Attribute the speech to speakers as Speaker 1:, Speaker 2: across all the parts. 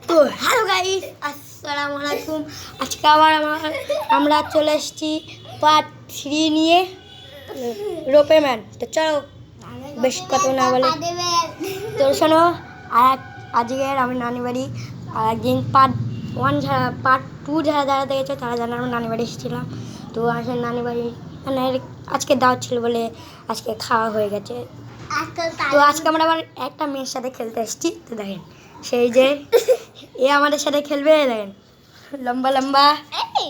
Speaker 1: তো hello guys, আসসালামু আলাইকুম। আজকে আবার আমরা চলে এসেছি পার্ট 3 নিয়ে, রোপেম্যান। তো চলো বেশি কথা না বলে তো শোনো। আর আজকের আমি নানি বাড়ি, আর একদিন পার্ট 2 যারা দেখেছো তারা জানে আমি নানি বাড়ি এসেছিলাম। তো আসলে নানি বাড়ি মানে আজকে দাওয়াত ছিল বলে আজকে খাওয়া হয়ে গেছে। তো আজকে আমরা আবার একটা মেয়ের সাথে খেলতে এসেছি। তো দেখেন সেই যে এ আমাদের সাথে খেলবে, দেখেন লম্বা লম্বা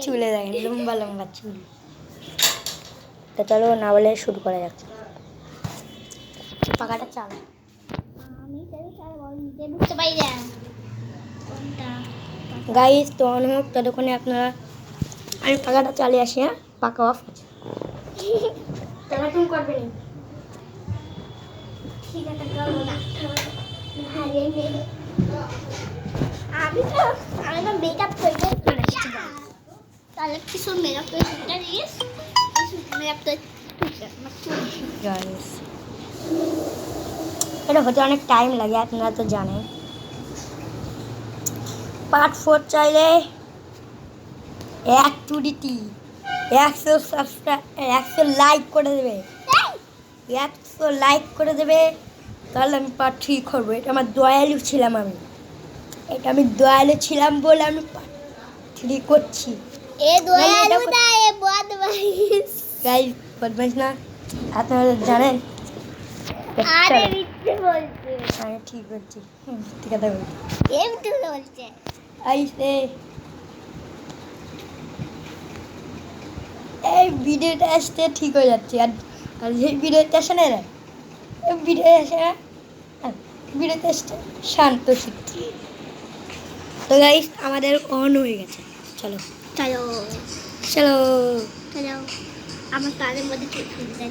Speaker 1: চুলে, দেখেন লম্বা লম্বা চুল। তো চলো না বলে শুরু করা যাচ্ছে। পাখাটা চালা। গাইস তো অন হোক, ততক্ষণে আপনারা আমি পাখাটা চালিয়ে আসি। হ্যাঁ, পাখা অফ আছে। তাহলে তুমি করবে না, ঠিক আছে করবো না। আমি তো মেকআপ করতে চলে এসেছি। তাহলে কিছু মেকআপ করে সেটা দিস, মেকআপ তো এটা হতে অনেক টাইম লাগে, আপনারা তো জানেন। পার্ট 4 চাইলে 100 সাবস্ক্রাইব, 100 লাইক করে দেবে, 100 লাইক করে দেবে, তাহলে আমি পার্ট 3 করবো। এটা আমার দয়ালু ছিলাম, এটা আমি দয়ালু ছিলাম বলে আমি পার্ট 3 করছি। গাইস বদমাইশ না, আপনারা জানেন। আমি ঠিক বলছি, মিথ্যে কথা বলছি। এই ভিডিওটা আসতে ঠিক হয়ে যাচ্ছে, আর যে ভিডিওটা আসে না, ভিডিওতে আসতে শান্ত শিখতে। তো গাইস আমাদের অন হয়ে গেছে। চলো চলো চলো চলো। আমার কানের মধ্যে চুল ফুলতে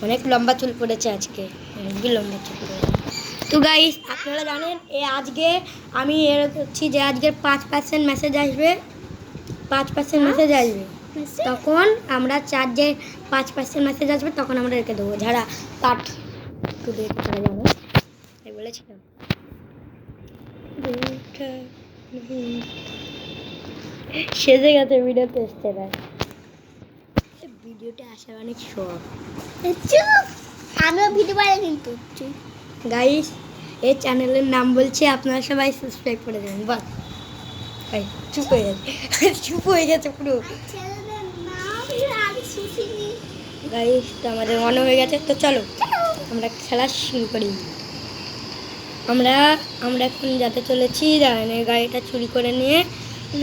Speaker 1: অনেক লম্বা চুল পড়েছে আজকে, অনেকগুলো লম্বা চুল পড়েছে। তো গাইস আপনারা জানেন আজকে আমি এর করছি যে আজকে 5% মেসেজ আসবে, 5% মেসেজ আসবে। তখন আমরা চার্জে 5% মেসেজ আসবে, তখন আমরা রেখে দেবো। যারা পার্ট 2 দেখতে তারা জানো, তাই বলেছিলাম। সেজে গেছে ভিডিওতে এসছে না, ভিডিওতে আসার অনেক শখ। আমিও ভিডিও বানাই কিন্তু। গাইস এই চ্যানেলের নাম বলছি, আপনারা সবাই সাবস্ক্রাইব করে দেবেন। বাস ভাই চুপ হয়ে গেছে, চুপ হয়ে গেছে পুরো। গাইস তো আমাদের মনে হয়ে গেছে। তো চলো আমরা খেলা শুরু করি। আমরা এখন যাতে চলেছি, গাড়িটা চুরি করে নিয়ে।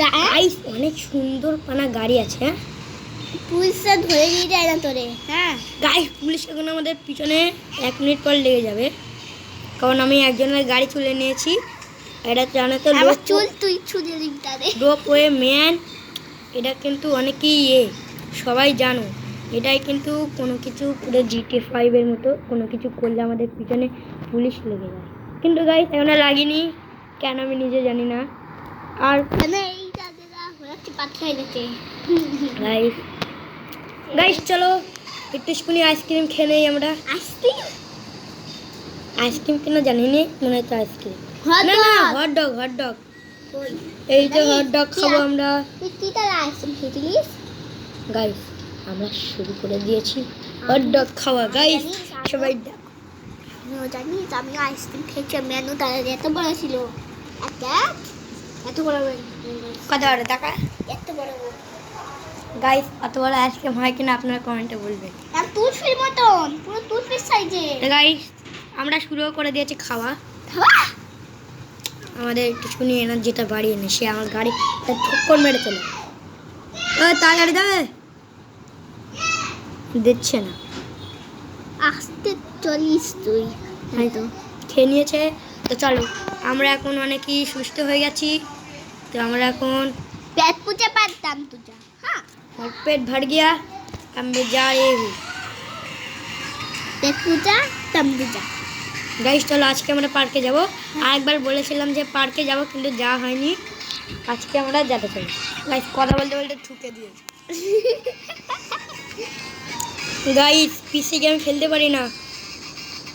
Speaker 1: গাইস অনেক সুন্দর পানা গাড়ি আছে। হ্যাঁ, পুলিশরা ধরে নিয়ে যায় না তোরে। হ্যাঁ গাইস, পুলিশ এখন আমাদের পিছনে 1 মিনিট পর লেগে যাবে, কারণ আমি একজনের গাড়ি তুলে নিয়েছি। এটা জানো তো, চুল তুই ছুঁড়ে দিবি রোপওয়ে ম্যান। এটা কিন্তু অনেকেই সবাই জানো। এটাই কিন্তু কোনো কিছু পুরো GTA 5 এর মতো, কোনো কিছু করলে আমাদের পিছনে পুলিশ লেগে যায়। কিন্তু গাইস এখন লাগেনি, কেন আমি নিজে জানি না। আর গাইস চলো একটু স্কুলে আইসক্রিম খেয়ে নেই আমরা। আইসক্রিম কেন জানি না, মনে হচ্ছে আইসক্রিম না না হট ডগ। এই যে হট ডগ খাবো আমরা। গাইস আমরা শুরু করে দিয়েছি হট ডগ খাওয়া। গাইস সবাই জানিস আমি আইসক্রিম খেয়েছি, মেনু তারা এত বড় ছিল, এত বড় কত বড় টাকা, এত বড়। গাইস এত বড় আইসক্রিম হয় কিনা আপনারা কমেন্টে বলবেন। টুথপির মতন, পুরো টুথপির সাইজে। গাইস আমরা শুরু করে দিয়েছি খাওয়া। আমাদের একটু শুনি এনার্জিটা বাড়িয়ে নে। সে আমার গাড়ি ঠক্কর মেরে চলে, তাড়াতাড়ি দেবে দিচ্ছে না, আসতে চলিস তুই। তাই তো খেয়ে নিয়েছে। তো চলো আমরা এখন অনেকই সুস্থ হয়ে গেছি। তো আমরা এখন পেট पूजा পারতাম তুজা। হ্যাঁ और पेट भर गया, अब मैं जा रही हूँ। पेट पूजा तब जा। গাইস চলো আজকে আমরা পার্কে যাব। আরেকবার বলেছিলাম যে পার্কে যাব, কিন্তু যাওয়া হয়নি। আজকে আমরা যেতে চাই। গাইস কথা বলতে বলতে ঠুকে দিয়েছি। গাইস পিসি গেম খেলতে পারি না,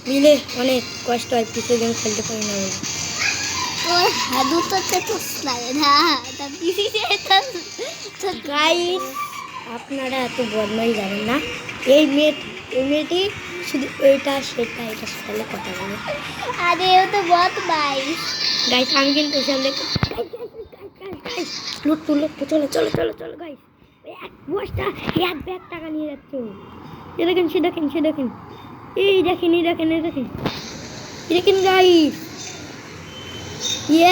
Speaker 1: বুঝলে অনেক কষ্ট হয়, পিসি গেম খেলতে পারি না। গাইস আপনারা এত বদমাই জানেন না। এই মেয়েটি শুধু এটা সেটা এটা সেটা কথা বলে।
Speaker 2: আরে ও তো বদমাইশ।
Speaker 1: গাইস আমি কিন্তু এসব দেখে লুট চলো চলো চলো চলো গাইস। এক বস্তা এক ব্যাগ টাকা নিয়ে যাচ্ছে ও। এ দেখেন সে দেখেন সে দেখেন এই দেখেন এই দেখেন এই দেখেন এই দেখেন গাইস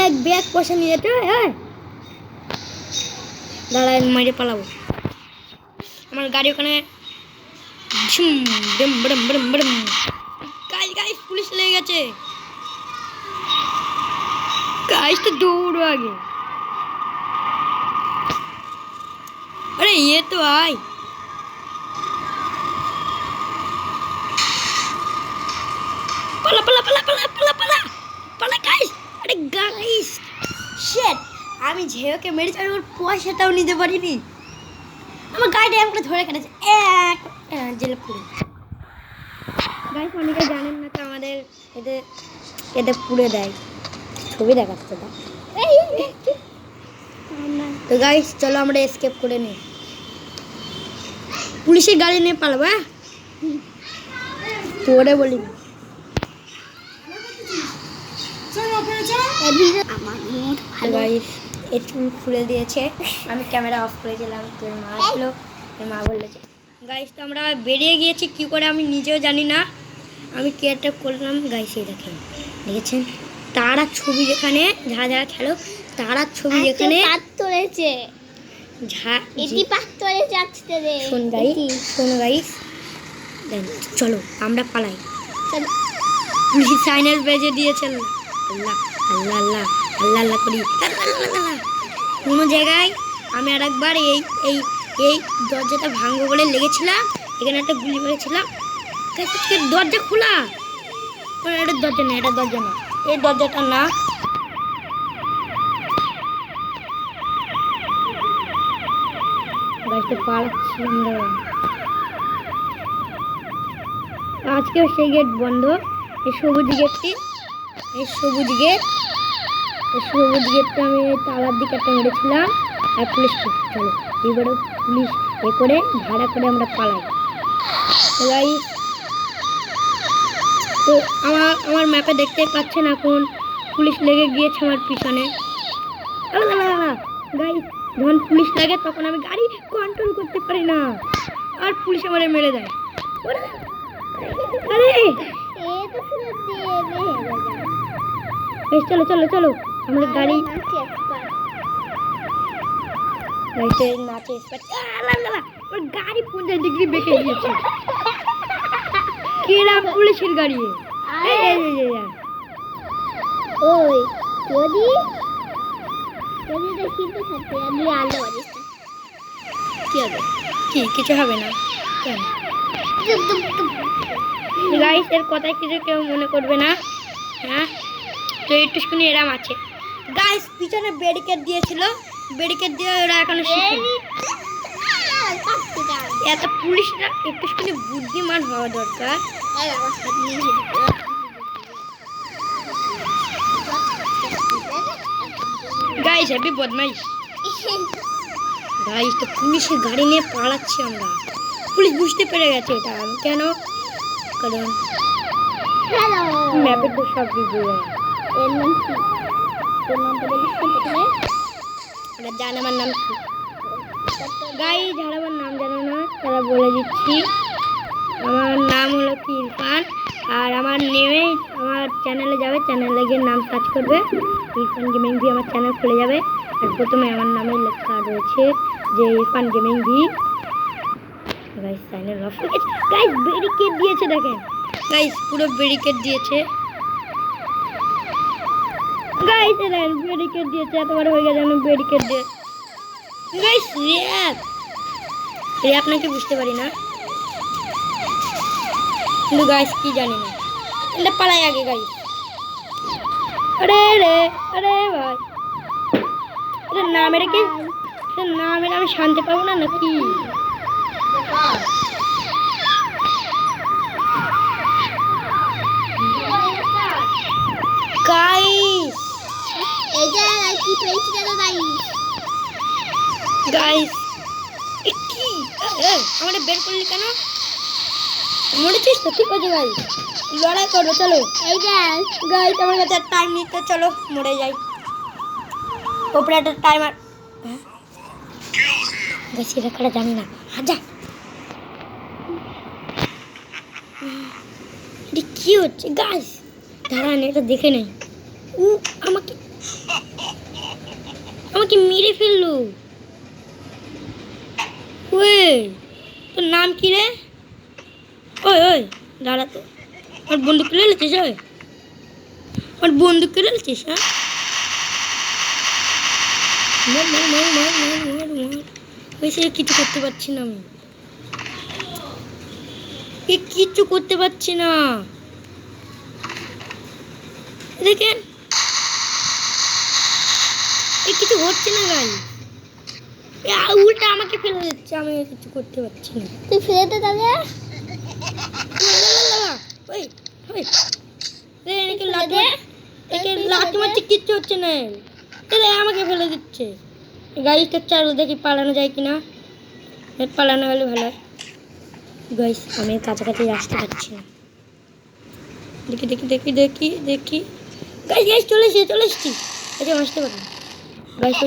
Speaker 1: এক ব্যাগ পয়সা নিয়ে যেতে। হ্যাঁ দাঁড়ায় মেরে পালাবো। আমার গাড়ি ওখানে গাইস গাইস পুলিশ লেগে গেছে। গাইস তো দৌড়ো আগে। अरे ये तो आई पला पला पला पला पला पला पला गाइस। अरे गाइस शिट আমি ঝেওকে মেরেছি আমি ওর পয়সাটাও নিতে পারিনি। আমার গাড়িটা এমন ধরে কেটেছে এক জেলে পুড়ে। গাইস অনেকে জানেন না তো আমাদের এদের পুড়ে দেয় ছবি দেখাচ্ছে না। তো গাইস চলো আমরা এসকেপ করে নিই। পুলিশের গাড়ি নিয়ে পালাবো। হ্যাঁ তোরে বলি গাইস এই চুল খুলে দিয়েছে। আমি ক্যামেরা অফ করেছিলাম তোর মা আসলো তোর মা বললো যে গাইস তো আমরা বেরিয়ে গিয়েছি কী করে আমি নিজেও জানি না। আমি কেয়ারটা করলাম গাইস এই দেখেছেন তারা ছবি যেখানে যারা যারা খেলো তারা ছবি যেখানে
Speaker 2: তুলেছে শোন
Speaker 1: গাইস চলো আমরা পালাই। পুলিশ সাইনেল বেজে দিয়েছে আল্লাহ আল্লাহ আল্লাহ আল্লাহ আল্লাহ করি। কোনো জায়গায় আমি আর একবার এই এই এই দরজাটা ভাঙবো বলে লেগেছিলাম। এখানে একটা গুলি মেরেছিলাম। দরজা খোলা এটা দরজা না এটা দরজা না এই দরজাটা না। গাছটা পালাচ্ছি আমরা। আজকেও সেই গেট বন্ধ। এই সবুজ গেটটি এই সবুজ গেটটা আমি তালার দিকে একটা মেরেছিলাম আর পুলিশ চলো এবারে পুলিশ এ করে ভাড়া করে আমরা পালাই। গাইস তো আমার ম্যাপে দেখতে পাচ্ছেন এখন পুলিশ লেগে গিয়েছে আমার পিছনে। গাইস যখন পুলিশ লাগে তখন আমি গাড়ি কন্ট্রোল করতে পারি না আর পুলিশ আমারে মেরে দেয়। আরে চলো চলো চলো আমরা গাড়ি নাচে গাড়ি 50 ডিগ্রি বেঁকে গিয়েছে। কিরাম পুলিশের গাড়ি
Speaker 2: ওই যদি কিন্তু থাকতে আমি আলো বাজিস কি হবে
Speaker 1: কি কিছু হবে না। গাইস এর কথায় কিছু কেউ মনে করবে না। হ্যাঁ তো একটুখানি এরাম আছে। গাইস পিছনে ব্যারিকেড দিয়েছিল ব্যারিকেড দিয়ে ওরা এখন এত পুলিশরা একটুখানি বুদ্ধিমান হওয়া দরকার। গাইস হেভি বদমাইশ। গাইস তো পুলিশের গাড়ি নিয়ে পালাচ্ছি আমরা। পুলিশ বুঝতে পেরে গেছে এটা কেন কারণ ম্যাপে তো সব কিছু জান আমার নাম কি গাইস যারা আমার নাম জানো না তারা বলে দিচ্ছি। আমার নাম হলো কি ইরফান আর আমার নেমে আমার চ্যানেলে যাবে চ্যানেলে গিয়ে নাম সার্চ করবে ইরফান গেমিং ভি আমার চ্যানেল খুলে যাবে আর প্রথমে আমার নামে লেখা রয়েছে যে Irfan gaming V. Guys channel of হয়ে গেছে। গাইস ব্যারিকেড দিয়েছে দেখেন গাইস পুরো ব্যারিকেড দিয়েছে। গাইস দেখেন ব্যারিকেড দিয়েছে এত বড় হয়ে গেছে ব্যারিকেড দিয়ে। গাইস র্যাপ নাকি বুঝতে পারি না কিন্তু গাইস কি জানি না এটা পালাই আগে গাইস। আরে রে আরে ভাই এটা না মেরে কি না মেরে আমি শান্তি পাবো না নাকি। গাইস
Speaker 2: এই যে কি পেয়েছি দাদা ভাই?
Speaker 1: গাইস কি আমাদের বের করলি কেন? মরেছিস তো? ঠিক আছে গাইস, লড়াই করো, চলো।
Speaker 2: এই দেখ,
Speaker 1: গাইস আমার কাছে টাইম নিতে, চলো মরে যাই। ওপরে একটা টাইমার। গাইস এটা কাটা জানি না, যা। এটা কি হচ্ছে গাইস? দাঁড়ান এটা দেখে নেই। ও আমাকে আমাকে মেরে ফেললো। ওই তোর নাম কি রে? ওই ওই দাঁড়া তো, আমার বন্দুক কিনে নিচ্ছিস? ওই আমার বন্দুক কিনে নিচ্ছিস? হ্যাঁ, মার মার মার মার মার মার মার। বেশি কিছু করতে পারছি না আমি, কিচ্ছু করতে পারছি না। দেখেন কিছু হচ্ছে না গাই, উল্টা আমাকে ফেলে দিচ্ছে, আমি কিছু করতে পারছি না।
Speaker 2: তুই ফিরে দে দাদা।
Speaker 1: ওই ওই একে লাথি মারছে, কিচ্ছু হচ্ছে না। আমাকে ফেলে দিচ্ছে। গাড়িটা চালু, দেখি পালানো যায় কিনা। পালানো হলে ভালো হয়। গাইস আমি কাছাকাছি আসতে পারছি না। দেখি দেখি দেখি দেখি দেখি গাইস গাইস চলে এসেছি। আচ্ছা আসতে পারি গাইস।